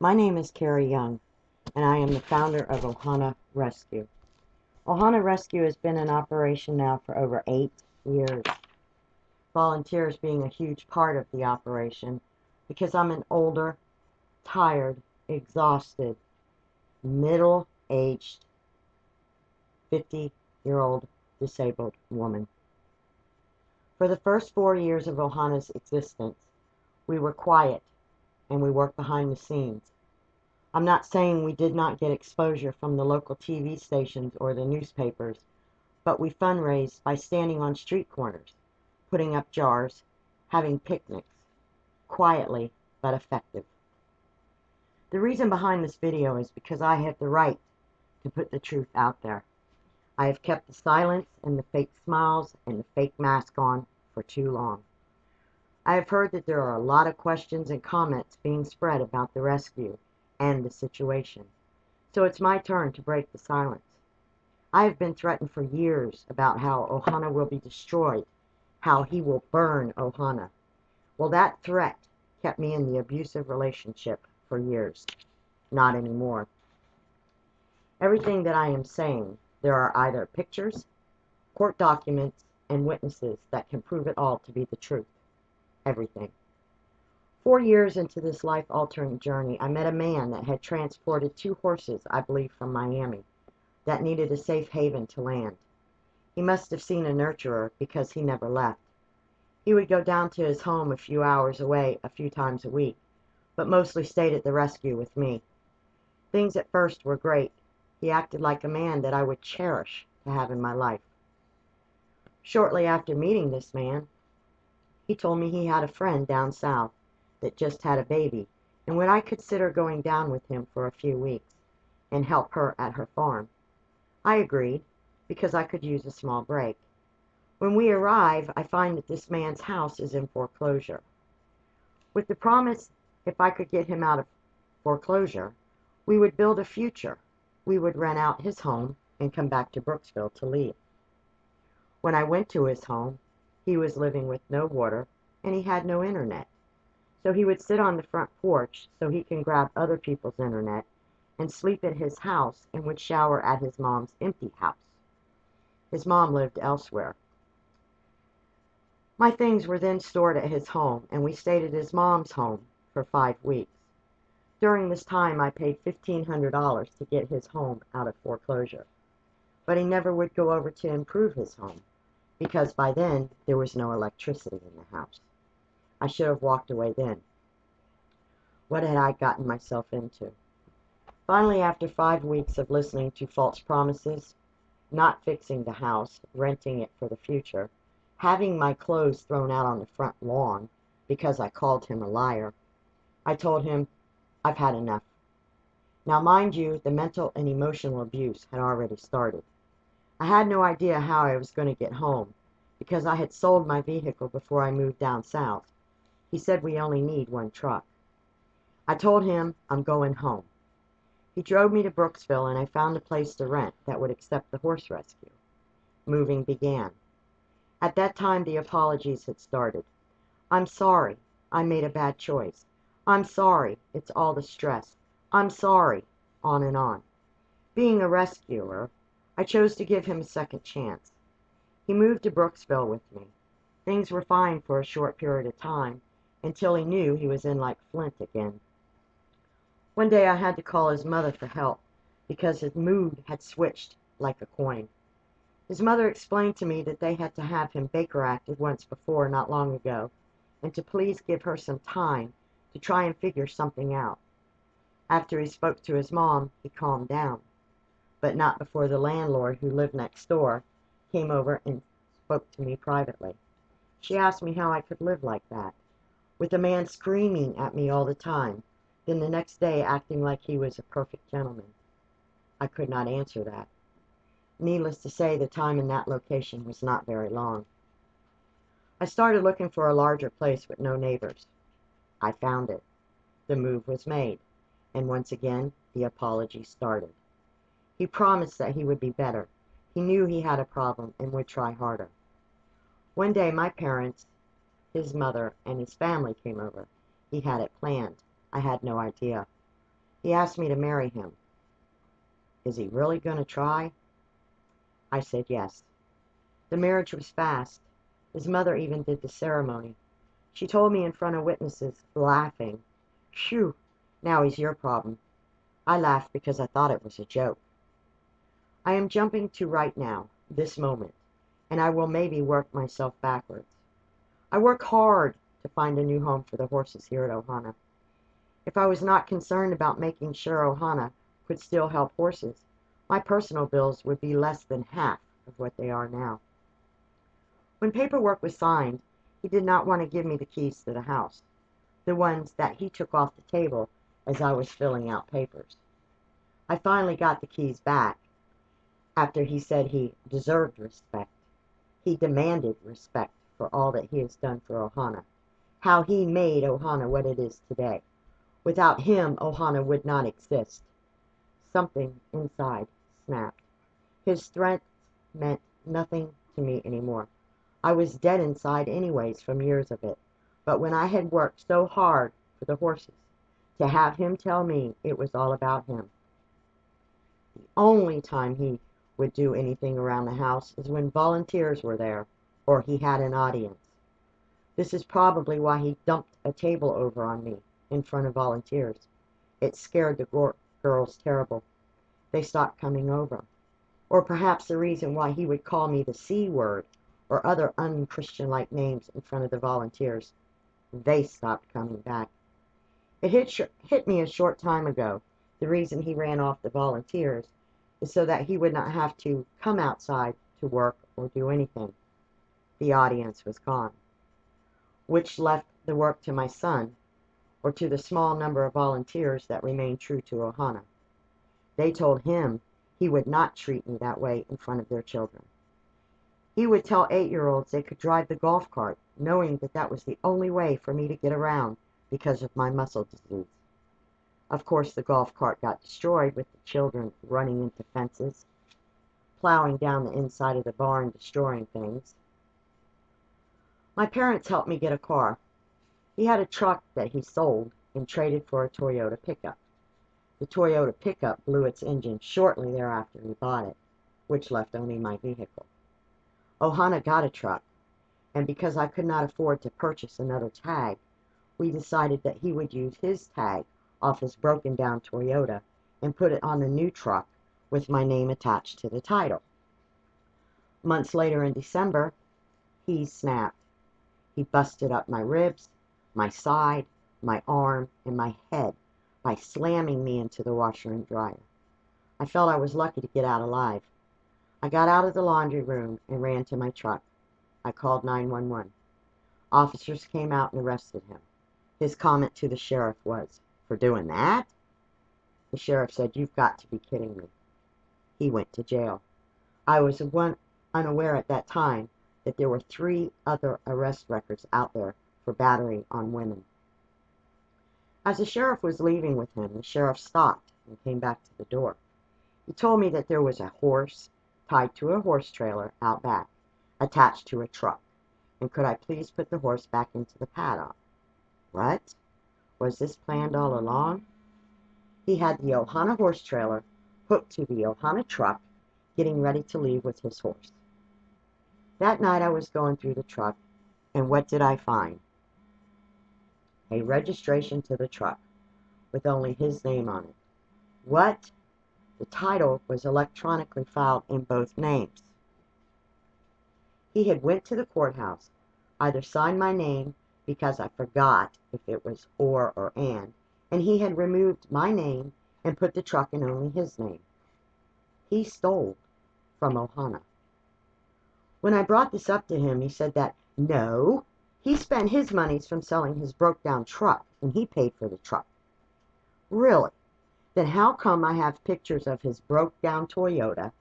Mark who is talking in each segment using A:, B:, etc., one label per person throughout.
A: My name is Carrie Young, and I am the founder of Ohana Rescue. Ohana Rescue has been in operation now for over 8 years, volunteers being a huge part of the operation because I'm an older, tired, exhausted, middle-aged, 50-year-old disabled woman. For the first 4 years of Ohana's existence, we were quiet and we worked behind the scenes. I'm not saying we did not get exposure from the local TV stations or the newspapers, but we fundraised by standing on street corners, putting up jars, having picnics, quietly but effective. The reason behind this video is because I have the right to put the truth out there. I have kept the silence and the fake smiles and the fake mask on for too long. I have heard that there are a lot of questions and comments being spread about the rescue and the situation. So it's my turn to break the silence. I have been threatened for years about how Ohana will be destroyed, how he will burn Ohana. Well, that threat kept me in the abusive relationship for years. Not anymore. Everything that I am saying, there are either pictures, court documents, and witnesses that can prove it all to be the truth. Everything. 4 years into this life-altering journey, I met a man that had transported 2 horses, I believe from Miami, that needed a safe haven to land. He must have seen a nurturer because he never left. He would go down to his home a few hours away a few times a week, but mostly stayed at the rescue with me. Things at first were great. He acted like a man that I would cherish to have in my life. Shortly after meeting this man, he told me he had a friend down south that just had a baby, and would I consider going down with him for a few weeks and help her at her farm. I agreed, because I could use a small break. When we arrive, I find that this man's house is in foreclosure. With the promise, if I could get him out of foreclosure, we would build a future. We would rent out his home and come back to Brooksville to leave. When I went to his home, he was living with no water and he had no internet. So he would sit on the front porch so he can grab other people's internet and sleep at his house and would shower at his mom's empty house. His mom lived elsewhere. My things were then stored at his home, and we stayed at his mom's home for 5 weeks. During this time, I paid $1,500 to get his home out of foreclosure. But he never would go over to improve his home, because by then there was no electricity in the house. I should have walked away then. What had I gotten myself into? Finally, after 5 weeks of listening to false promises, not fixing the house, renting it for the future, having my clothes thrown out on the front lawn because I called him a liar, I told him, I've had enough. Now, mind you, the mental and emotional abuse had already started. I had no idea how I was going to get home because I had sold my vehicle before I moved down south. He said we only need one truck. I told him I'm going home. He drove me to Brooksville and I found a place to rent that would accept the horse rescue. Moving began. At that time the apologies had started. I'm sorry, I made a bad choice. I'm sorry, it's all the stress. I'm sorry, on and on. Being a rescuer, I chose to give him a second chance. He moved to Brooksville with me. Things were fine for a short period of time, until he knew he was in like Flint again. One day I had to call his mother for help, because his mood had switched like a coin. His mother explained to me that they had to have him Baker acted once before not long ago, and to please give her some time to try and figure something out. After he spoke to his mom, he calmed down, but not before the landlord, who lived next door, came over and spoke to me privately. She asked me how I could live like that, with a man screaming at me all the time, then the next day acting like he was a perfect gentleman. I could not answer that. Needless to say, the time in that location was not very long. I started looking for a larger place with no neighbors. I found it. The move was made, and once again the apology started. He promised that he would be better. He knew he had a problem and would try harder. One day my parents, his mother, and his family came over. He had it planned. I had no idea. He asked me to marry him. Is he really going to try? I said yes. The marriage was fast. His mother even did the ceremony. She told me in front of witnesses, laughing, "Phew, now he's your problem." I laughed because I thought it was a joke. I am jumping to right now, this moment, and I will maybe work myself backwards. I work hard to find a new home for the horses here at Ohana. If I was not concerned about making sure Ohana could still help horses, my personal bills would be less than half of what they are now. When paperwork was signed, he did not want to give me the keys to the house, the ones that he took off the table as I was filling out papers. I finally got the keys back after he said he deserved respect. He demanded respect for all that he has done for Ohana, how he made Ohana what it is today. Without him, Ohana would not exist. Something inside snapped. His threats meant nothing to me anymore. I was dead inside anyways from years of it. But when I had worked so hard for the horses, to have him tell me it was all about him. The only time he would do anything around the house is when volunteers were there or he had an audience. This is probably why he dumped a table over on me in front of volunteers. It scared the girls terrible. They stopped coming over. Or perhaps the reason why he would call me the C word or other unchristian-like names in front of the volunteers. They stopped coming back. It hit me a short time ago. The reason he ran off the volunteers is so that he would not have to come outside to work or do anything. The audience was gone, which left the work to my son or to the small number of volunteers that remained true to Ohana. They told him he would not treat me that way in front of their children. He would tell 8-year-olds they could drive the golf cart, knowing that that was the only way for me to get around because of my muscle disease. Of course, the golf cart got destroyed with the children running into fences, plowing down the inside of the barn, destroying things. My parents helped me get a car. He had a truck that he sold and traded for a Toyota pickup. The Toyota pickup blew its engine shortly thereafter he bought it, which left only my vehicle. Ohana got a truck, and because I could not afford to purchase another tag, we decided that he would use his tag off his broken-down Toyota and put it on the new truck with my name attached to the title. Months later in December, he snapped. He busted up my ribs, my side, my arm, and my head by slamming me into the washer and dryer. I felt I was lucky to get out alive. I got out of the laundry room and ran to my truck. I called 911. Officers came out and arrested him. His comment to the sheriff was, "For doing that?" The sheriff said, "You've got to be kidding me." He went to jail. I was unaware at that time that there were 3 other arrest records out there for battery on women. As the sheriff was leaving with him, the sheriff stopped and came back to the door. He told me that there was a horse tied to a horse trailer out back, attached to a truck, and could I please put the horse back into the paddock. What? Was this planned all along? He had the Ohana horse trailer hooked to the Ohana truck, getting ready to leave with his horse. That night I was going through the truck, and what did I find? A registration to the truck, with only his name on it. What? The title was electronically filed in both names. He had went to the courthouse, either signed my name because I forgot if it was or and he had removed my name and put the truck in only his name. He stole from Ohana. When I brought this up to him, he said that, no, he spent his monies from selling his broke-down truck, and he paid for the truck. Really? Then how come I have pictures of his broke-down Toyota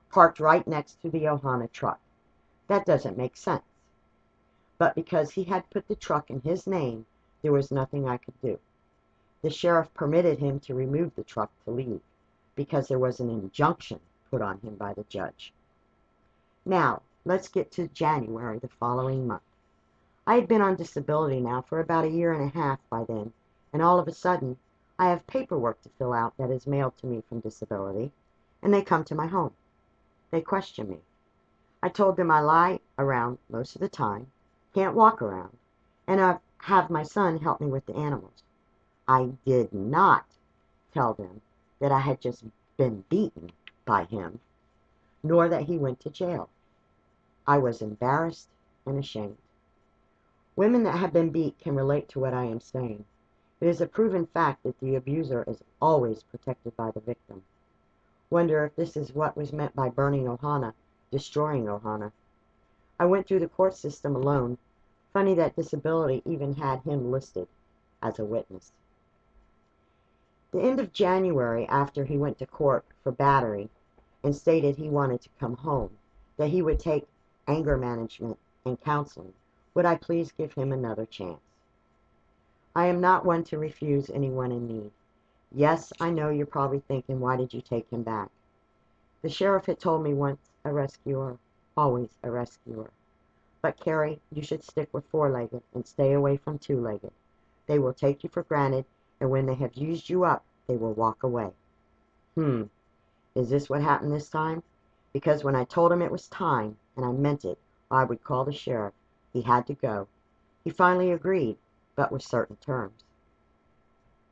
A: parked right next to the Ohana truck? That doesn't make sense. But because he had put the truck in his name, there was nothing I could do. The sheriff permitted him to remove the truck to leave, because there was an injunction put on him by the judge. Now, let's get to January the following month. I had been on disability now for about 1.5 years by then, and all of a sudden, I have paperwork to fill out that is mailed to me from disability, and they come to my home. They question me. I told them I lie around most of the time, can't walk around, and I have my son help me with the animals. I did not tell them that I had just been beaten by him, nor that he went to jail. I was embarrassed and ashamed. Women that have been beat can relate to what I am saying. It is a proven fact that the abuser is always protected by the victim. Wonder if this is what was meant by burning Ohana, destroying Ohana. I went through the court system alone. Funny that disability even had him listed as a witness. The end of January, after he went to court for battery and stated he wanted to come home, that he would take anger management and counseling, would I please give him another chance? I am not one to refuse anyone in need. Yes, I know you're probably thinking, why did you take him back? The sheriff had told me once, a rescuer, always a rescuer. But Carrie, you should stick with four-legged and stay away from two-legged. They will take you for granted, and when they have used you up, they will walk away. Is this what happened this time? Because when I told him it was time, and I meant it, or I would call the sheriff, he had to go. He finally agreed, but with certain terms.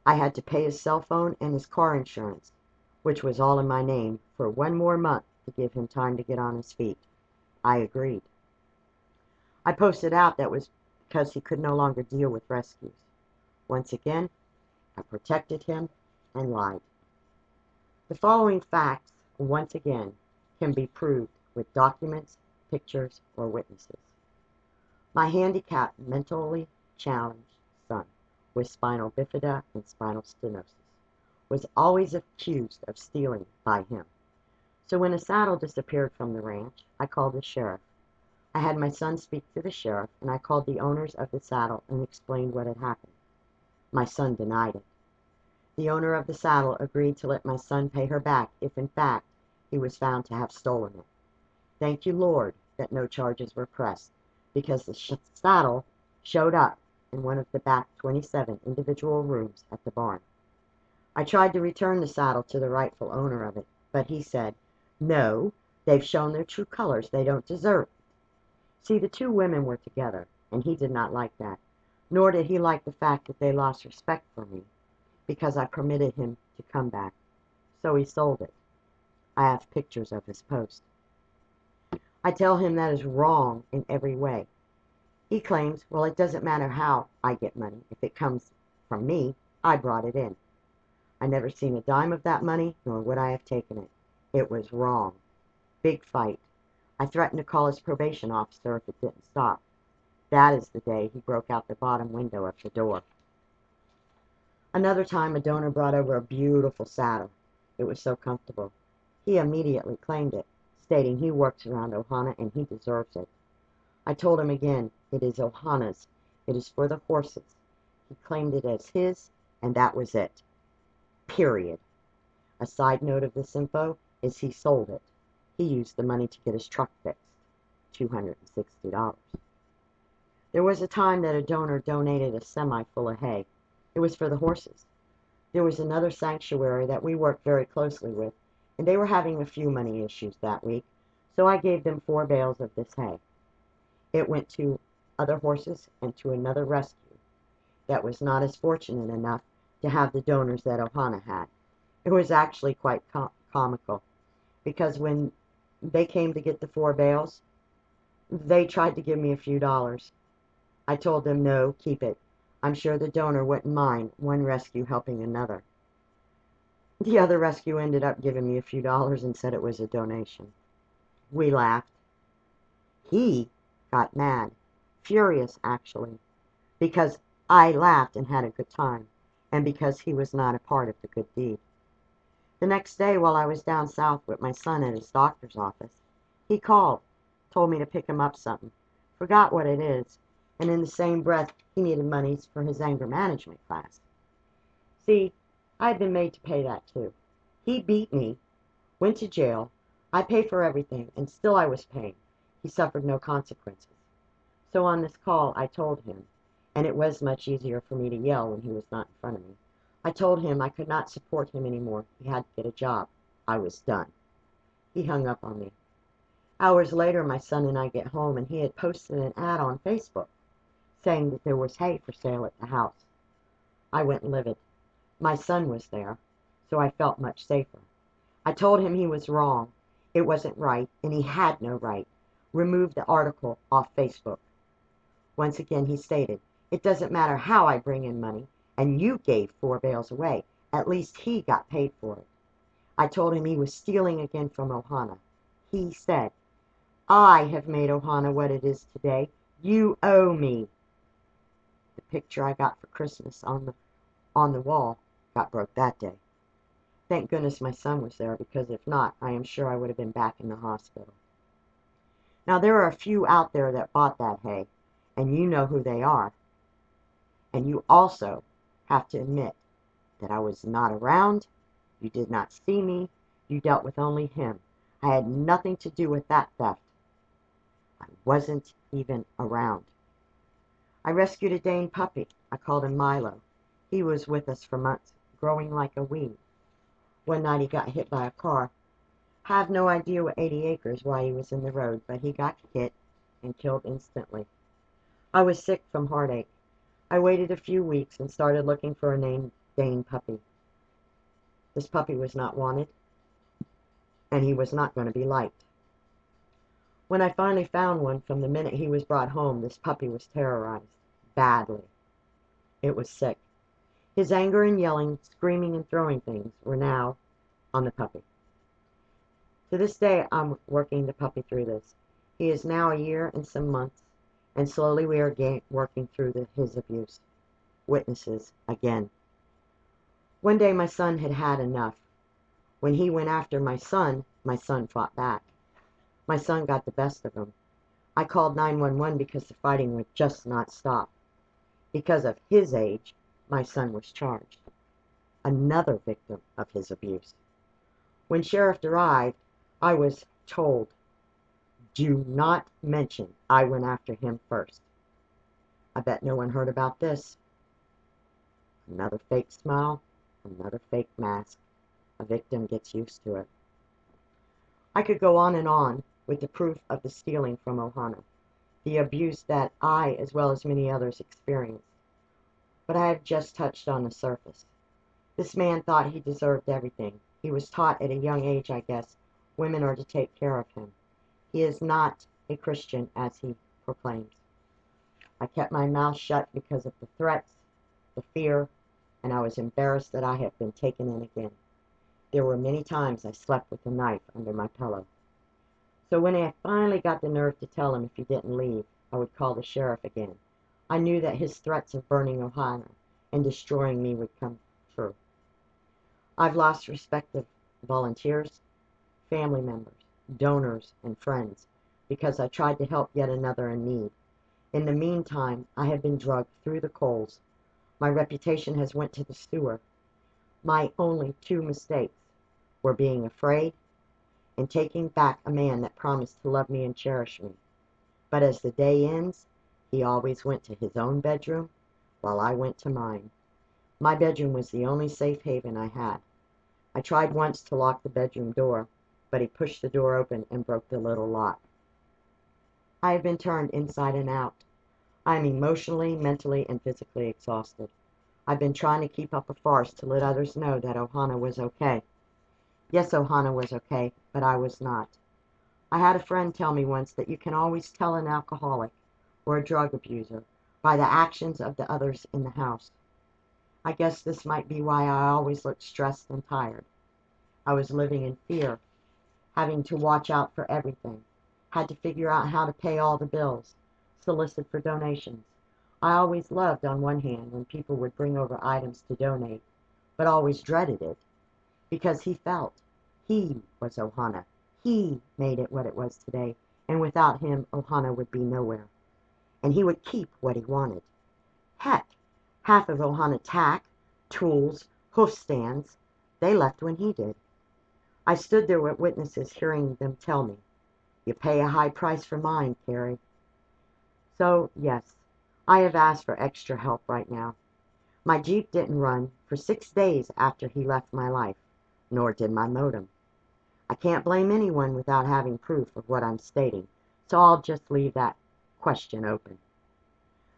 A: I had to pay his cell phone and his car insurance, which was all in my name, for 1 more month to give him time to get on his feet. I agreed. I posted out that was because he could no longer deal with rescues. Once again, I protected him and lied. The following facts, once again, can be proved with documents, pictures, or witnesses. My handicapped, mentally challenged son with spinal bifida and spinal stenosis was always accused of stealing by him. So when a saddle disappeared from the ranch, I called the sheriff. I had my son speak to the sheriff, and I called the owners of the saddle and explained what had happened. My son denied it. The owner of the saddle agreed to let my son pay her back if, in fact, he was found to have stolen it. Thank you, Lord, that no charges were pressed, because the saddle showed up in one of the back 27 individual rooms at the barn. I tried to return the saddle to the rightful owner of it, but he said, "No, they've shown their true colors. They don't deserve it." See, the two women were together, and he did not like that, nor did he like the fact that they lost respect for me, because I permitted him to come back. So he sold it. I have pictures of his post. I tell him that is wrong in every way. He claims, well, it doesn't matter how I get money. If it comes from me, I brought it in. I never seen a dime of that money, nor would I have taken it. It was wrong. Big fight. I threatened to call his probation officer if it didn't stop. That is the day he broke out the bottom window of the door. Another time a donor brought over a beautiful saddle. It was so comfortable. He immediately claimed it, stating he works around Ohana and he deserves it. I told him again, it is Ohana's. It is for the horses. He claimed it as his, and that was it. Period. A side note of this info is he sold it. He used the money to get his truck fixed. $260. There was a time that a donor donated a semi full of hay. It was for the horses. There was another sanctuary that we worked very closely with, and they were having a few money issues that week, so I gave them 4 bales of this hay. It went to other horses and to another rescue that was not as fortunate enough to have the donors that Ohana had. It was actually quite comical, because when they came to get the 4 bales, they tried to give me a few dollars. I told them, no, keep it. I'm sure the donor wouldn't mind one rescue helping another. The other rescue ended up giving me a few dollars and said it was a donation. We laughed. He got mad, furious actually, because I laughed and had a good time, and because he was not a part of the good deed. The next day, while I was down south with my son at his doctor's office, he called, told me to pick him up something, forgot what it is, and in the same breath, he needed monies for his anger management class. See, I had been made to pay that too. He beat me, went to jail, I paid for everything, and still I was paying. He suffered no consequences. So on this call, I told him, and it was much easier for me to yell when he was not in front of me, I told him I could not support him anymore. He had to get a job. I was done. He hung up on me. Hours later, my son and I get home, and he had posted an ad on Facebook saying that there was hay for sale at the house. I went livid. My son was there, so I felt much safer. I told him he was wrong. It wasn't right, and he had no right. Remove the article off Facebook. Once again he stated, "It doesn't matter how I bring in money, and you gave 4 bales away. At least he got paid for it." I told him he was stealing again from Ohana. He said, "I have made Ohana what it is today. You owe me." The picture I got for Christmas on the wall got broke that day. Thank goodness my son was there, because if not, I am sure I would have been back in the hospital. Now there are a few out there that bought that hay, and you know who they are. And you also have to admit that I was not around, you did not see me, you dealt with only him. I had nothing to do with that theft. I wasn't even around. I rescued a Dane puppy. I called him Milo. He was with us for months, growing like a weed. One night he got hit by a car. Have no idea what 80 acres why he was in the road, but he got hit and killed instantly. I was sick from heartache. I waited a few weeks and started looking for a named Dane puppy. This puppy was not wanted, and he was not going to be liked. When I finally found one, from the minute he was brought home, this puppy was terrorized. Badly. It was sick. His anger and yelling, screaming and throwing things were now on the puppy. To this day, I'm working the puppy through this. He is now a year and some months, and slowly we are working through his abuse. Witnesses again. One day my son had had enough. When he went after my son fought back. My son got the best of him. I called 911 because the fighting would just not stop. Because of his age, my son was charged. Another victim of his abuse. When sheriff arrived, I was told, "Do not mention I went after him first." I bet no one heard about this. Another fake smile, another fake mask. A victim gets used to it. I could go on and on with the proof of the stealing from Ohana, the abuse that I, as well as many others, experienced. But I have just touched on the surface. This man thought he deserved everything. He was taught at a young age, I guess, women are to take care of him. He is not a Christian, as he proclaims. I kept my mouth shut because of the threats, the fear, and I was embarrassed that I had been taken in again. There were many times I slept with a knife under my pillow. So when I finally got the nerve to tell him if he didn't leave, I would call the sheriff again, I knew that his threats of burning Ohana and destroying me would come true. I've lost respect of volunteers, family members, donors, and friends because I tried to help yet another in need. In the meantime, I have been dragged through the coals. My reputation has went to the sewer. My only 2 mistakes were being afraid and taking back a man that promised to love me and cherish me. But as the day ends, he always went to his own bedroom while I went to mine. My bedroom was the only safe haven I had. I tried once to lock the bedroom door, but he pushed the door open and broke the little lock. I have been turned inside and out. I am emotionally, mentally, and physically exhausted. I've been trying to keep up a farce to let others know that Ohana was okay. Yes, Ohana was okay, but I was not. I had a friend tell me once that you can always tell an alcoholic or a drug abuser by the actions of the others in the house. I guess this might be why I always looked stressed and tired. I was living in fear, having to watch out for everything, had to figure out how to pay all the bills, solicit for donations. I always loved, on one hand, when people would bring over items to donate, but always dreaded it, because he was Ohana. He made it what it was today, and without him, Ohana would be nowhere. And he would keep what he wanted. Heck, half of Ohana tack, tools, hoof stands, they left when he did. I stood there with witnesses hearing them tell me, "You pay a high price for mine, Carrie." So, yes, I have asked for extra help right now. My Jeep didn't run for 6 days after he left my life, nor did my modem. I can't blame anyone without having proof of what I'm stating, so I'll just leave that question open.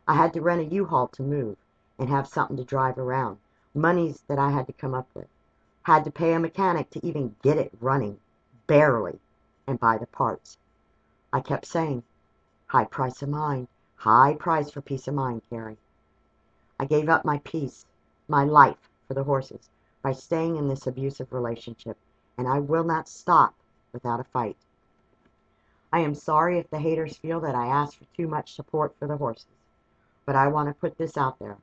A: I had to rent a U-Haul to move and have something to drive around, monies that I had to come up with. Had to pay a mechanic to even get it running, barely, and buy the parts. I kept saying, high price of mind, high price for peace of mind, Carrie. I gave up my peace, my life for the horses by staying in this abusive relationship, and I will not stop without a fight. I am sorry if the haters feel that I ask for too much support for the horses, but I want to put this out there.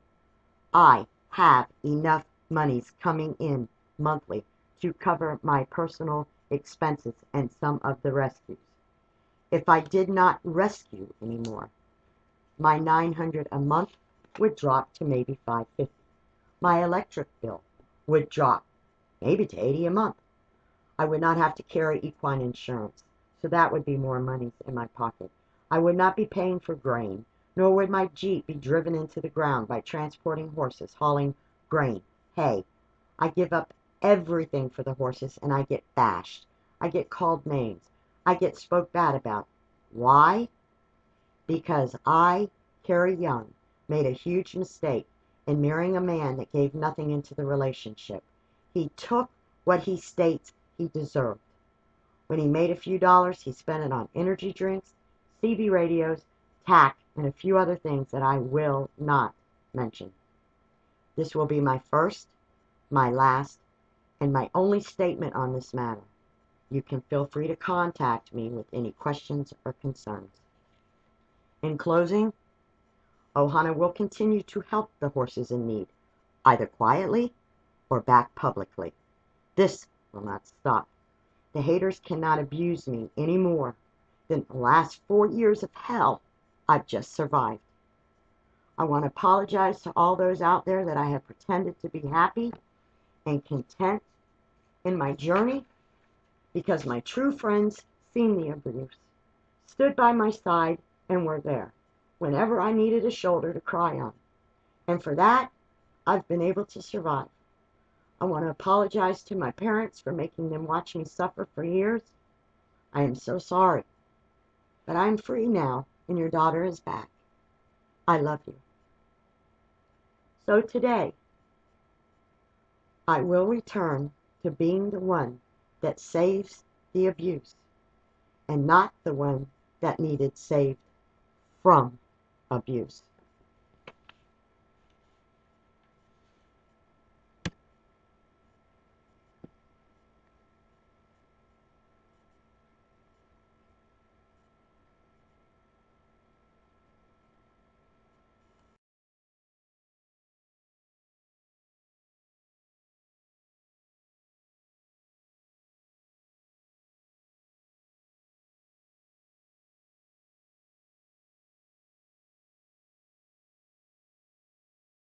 A: I have enough monies coming in monthly to cover my personal expenses and some of the rescues. If I did not rescue anymore, my $900 a month would drop to maybe $550. My electric bill would drop maybe to $80 a month. I would not have to carry equine insurance, so that would be more money in my pocket. I would not be paying for grain, nor would my Jeep be driven into the ground by transporting horses, hauling grain, hay. I give up everything for the horses, and I get bashed. I get called names. I get spoke bad about. Why? Because I, Carrie Young, made a huge mistake in marrying a man that gave nothing into the relationship. He took what he states he deserved. When he made a few dollars, he spent it on energy drinks, CB radios, tack, and a few other things that I will not mention. This will be my first, my last, and my only statement on this matter. You can feel free to contact me with any questions or concerns. In closing, Ohana will continue to help the horses in need, either quietly or back publicly. This will not stop. The haters cannot abuse me any more than the last 4 years of hell I've just survived. I want to apologize to all those out there that I have pretended to be happy and content in my journey, because my true friends seen the abuse, stood by my side, and were there whenever I needed a shoulder to cry on. And for that, I've been able to survive. I want to apologize to my parents for making them watch me suffer for years. I am so sorry. But I'm free now, and your daughter is back. I love you. So today, I will return to being the one that saves the abuse, and not the one that needed saved from abuse.